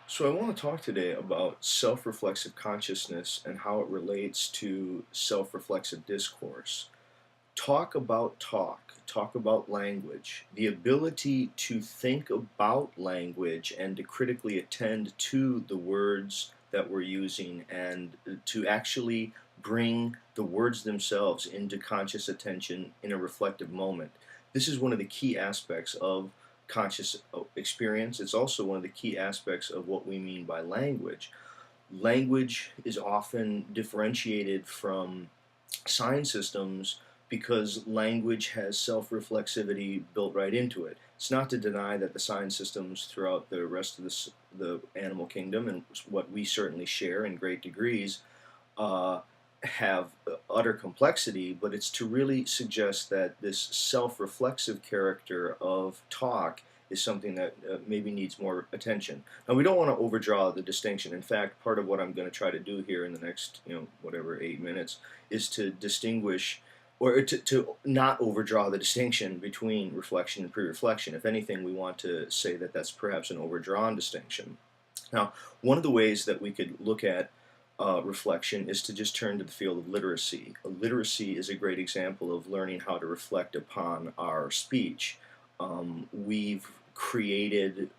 So, I want to talk today about self reflexive consciousness and how it relates to self reflexive discourse. Talk about language, the ability to think about language and to critically attend to the words that we're using and to actually bring the words themselves into conscious attention in a reflective moment. This is one of the key aspects of conscious experience. It's also one of the key aspects of what we mean by language. Language is often differentiated from sign systems because language has self-reflexivity built right into it. It's not to deny that the sign systems throughout the rest of the animal kingdom, and what we certainly share in great degrees, uh, have utter complexity, but it's to really suggest that this self-reflexive character of talk is something that maybe needs more attention. Now, we don't want to overdraw the distinction. In fact, part of what I'm going to try to do here in the next, whatever, 8 minutes, is to distinguish or to not overdraw the distinction between reflection and pre-reflection. If anything, we want to say that that's perhaps an overdrawn distinction. Now, one of the ways that we could look at reflection is to just turn to the field of literacy. Literacy is a great example of learning how to reflect upon our speech. We've created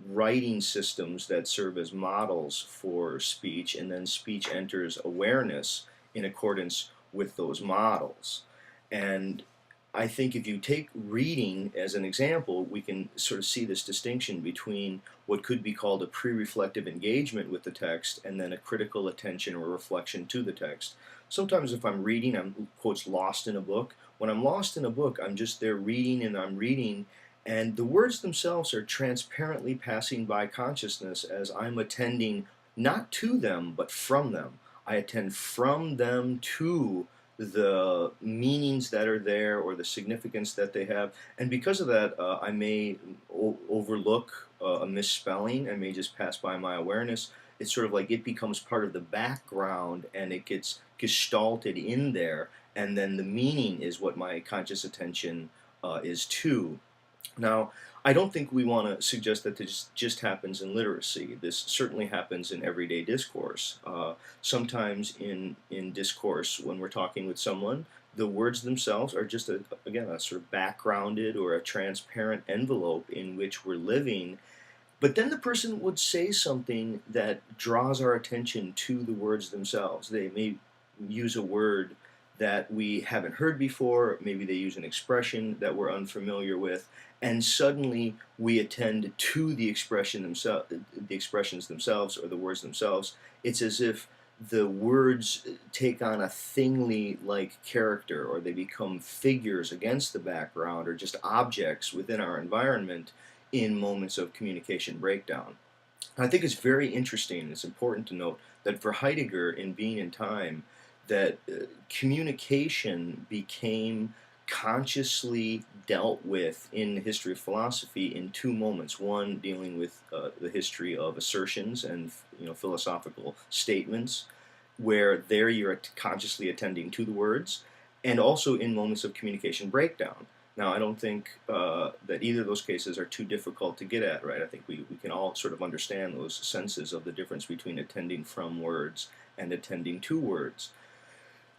writing systems that serve as models for speech, and then speech enters awareness in accordance with those models. And I think if you take reading as an example, we can sort of see this distinction between what could be called a pre-reflective engagement with the text and then a critical attention or reflection to the text. Sometimes if I'm reading, I'm, quotes, lost in a book. When I'm lost in a book, I'm just there reading and I'm reading, and the words themselves are transparently passing by consciousness as I'm attending not to them, but from them. I attend from them to the meanings that are there or the significance that they have. And because of that, I may overlook a misspelling. I may just pass by my awareness. It's sort of like it becomes part of the background and it gets gestalted in there. And then the meaning is what my conscious attention is to. Now, I don't think we want to suggest that this just happens in literacy. This certainly happens in everyday discourse. Sometimes in discourse, when we're talking with someone, the words themselves are just, again, a sort of backgrounded or a transparent envelope in which we're living. But then the person would say something that draws our attention to the words themselves. They may use a word that we haven't heard before, maybe they use an expression that we're unfamiliar with, and suddenly we attend to the the expressions themselves or the words themselves. It's as if the words take on a thingly like character, or they become figures against the background, or just objects within our environment in moments of communication breakdown. I think it's very interesting. It's important to note that for Heidegger in Being and Time, that communication became consciously dealt with in the history of philosophy in two moments. One dealing with the history of assertions and philosophical statements, where there you're consciously attending to the words, and also in moments of communication breakdown. Now, I don't think that either of those cases are too difficult to get at, right? I think we can all sort of understand those senses of the difference between attending from words and attending to words.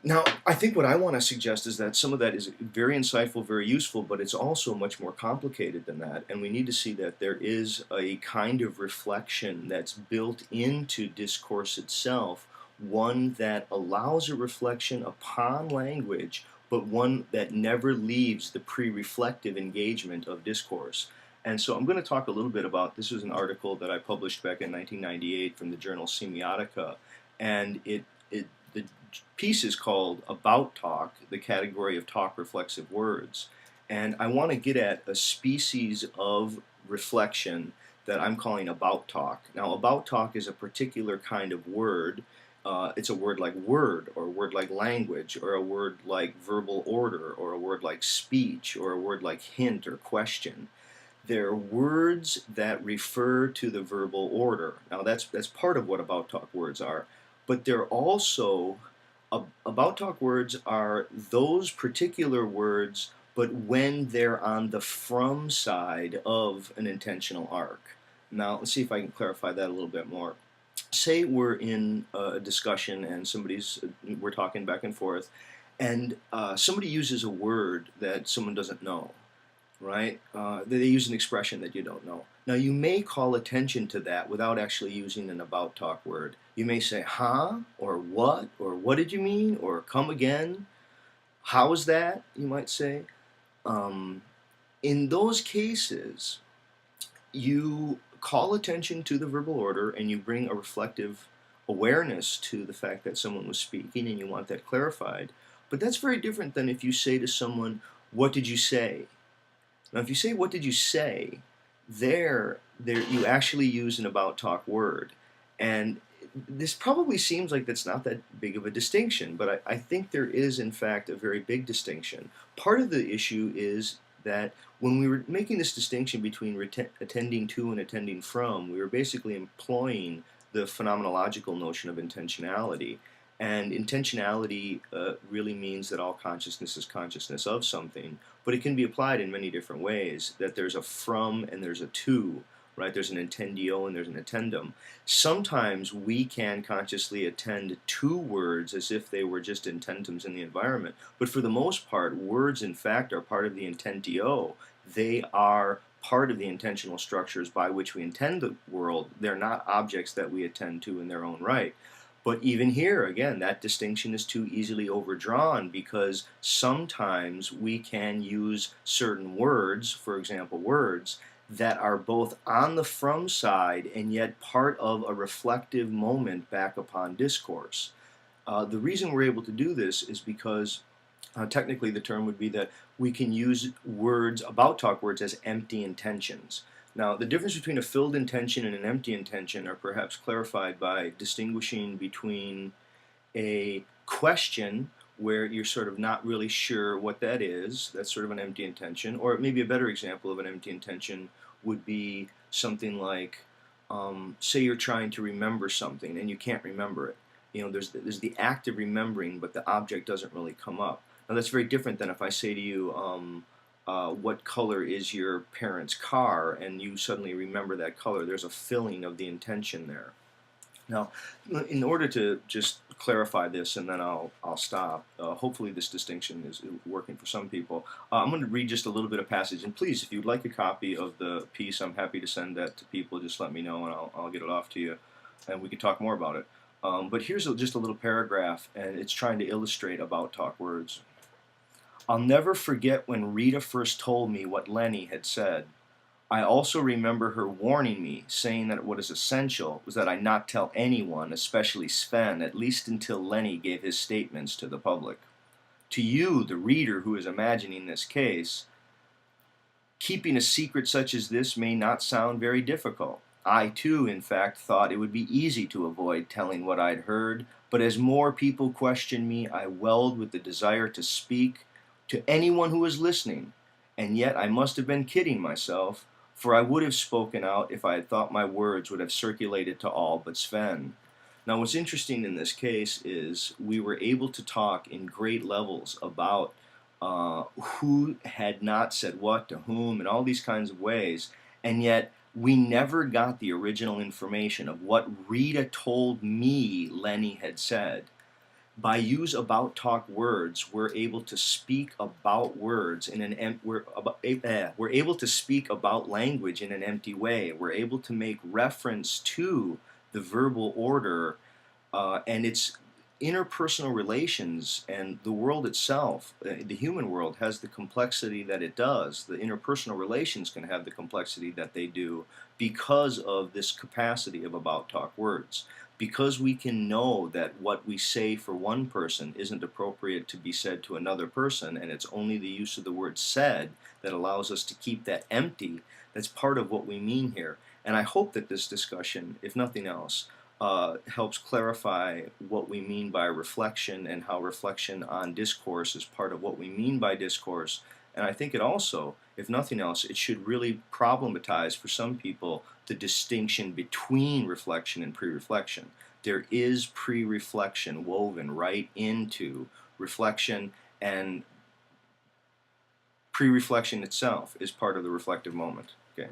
Now, I think what I want to suggest is that some of that is very insightful, very useful, but it's also much more complicated than that. And we need to see that there is a kind of reflection that's built into discourse itself, one that allows a reflection upon language, but one that never leaves the pre-reflective engagement of discourse. And so I'm going to talk a little bit about this. Was an article that I published back in 1998 from the journal Semiotica, and the piece is called About Talk, the category of talk reflexive words. And I want to get at a species of reflection that I'm calling about talk. Now, about talk is a particular kind of word. It's a word like word, or a word like language, or a word like verbal order, or a word like speech, or a word like hint or question. They're words that refer to the verbal order. Now, that's part of what about talk words are, but they're also about talk words are those particular words, but when they're on the from side of an intentional arc. Now, let's see if I can clarify that a little bit more. Say we're in a discussion and we're talking back and forth, and somebody uses a word that someone doesn't know, right? They use an expression that you don't know. Now, you may call attention to that without actually using an about talk word. You may say, huh? Or what did you mean? Or come again? How is that? You might say. Um, in those cases, you call attention to the verbal order and you bring a reflective awareness to the fact that someone was speaking and you want that clarified. But that's very different than if you say to someone, what did you say? Now, if you say, what did you say? There you actually use an about talk word. And this probably seems like that's not that big of a distinction, but I think there is, in fact, a very big distinction. Part of the issue is that when we were making this distinction between attending to and attending from, we were basically employing the phenomenological notion of intentionality. And intentionality really means that all consciousness is consciousness of something, but it can be applied in many different ways. That there's a from and there's a to, right? There's an intendio and there's an attendum. Sometimes we can consciously attend to words as if they were just intentums in the environment, but for the most part, words in fact are part of the intentio. They are part of the intentional structures by which we intend the world. They're not objects that we attend to in their own right. But even here, again, that distinction is too easily overdrawn because sometimes we can use certain words, for example, words, that are both on the from side and yet part of a reflective moment back upon discourse. The reason we're able to do this is because technically the term would be that we can use words, about talk words, as empty intentions. Now, the difference between a filled intention and an empty intention are perhaps clarified by distinguishing between a question where you're sort of not really sure what that is, that's sort of an empty intention, or maybe a better example of an empty intention would be something like, say you're trying to remember something and you can't remember it. You know, there's the act of remembering, but the object doesn't really come up. Now, that's very different than if I say to you, what color is your parents' car, and you suddenly remember that color. There's a filling of the intention there. Now, in order to just clarify this, and then I'll stop. Hopefully, this distinction is working for some people. I'm going to read just a little bit of passage, and please, if you'd like a copy of the piece, I'm happy to send that to people. Just let me know, and I'll get it off to you, and we can talk more about it. But here's just a little paragraph, and it's trying to illustrate about talk words. I'll never forget when Rita first told me what Lenny had said. I also remember her warning me, saying that what is essential was that I not tell anyone, especially Sven, at least until Lenny gave his statements to the public. To you, the reader who is imagining this case, keeping a secret such as this may not sound very difficult. I too, in fact, thought it would be easy to avoid telling what I'd heard, but as more people questioned me, I welled with the desire to speak to anyone who was listening, and yet I must have been kidding myself, for I would have spoken out if I had thought my words would have circulated to all but Sven. Now, what's interesting in this case is we were able to talk in great levels about who had not said what to whom in all these kinds of ways, and yet we never got the original information of what Rita told me Lenny had said. By use about talk words, we're able to speak about words in we're able to speak about language in an empty way. We're able to make reference to the verbal order and its interpersonal relations, and the world itself, the human world, has the complexity that it does. The interpersonal relations can have the complexity that they do because of this capacity of about talk words. Because we can know that what we say for one person isn't appropriate to be said to another person, and it's only the use of the word said that allows us to keep that empty, that's part of what we mean here. And I hope that this discussion, if nothing else, helps clarify what we mean by reflection and how reflection on discourse is part of what we mean by discourse. And I think it also, if nothing else, it should really problematize for some people the distinction between reflection and pre-reflection. There is pre-reflection woven right into reflection, and pre-reflection itself is part of the reflective moment. Okay.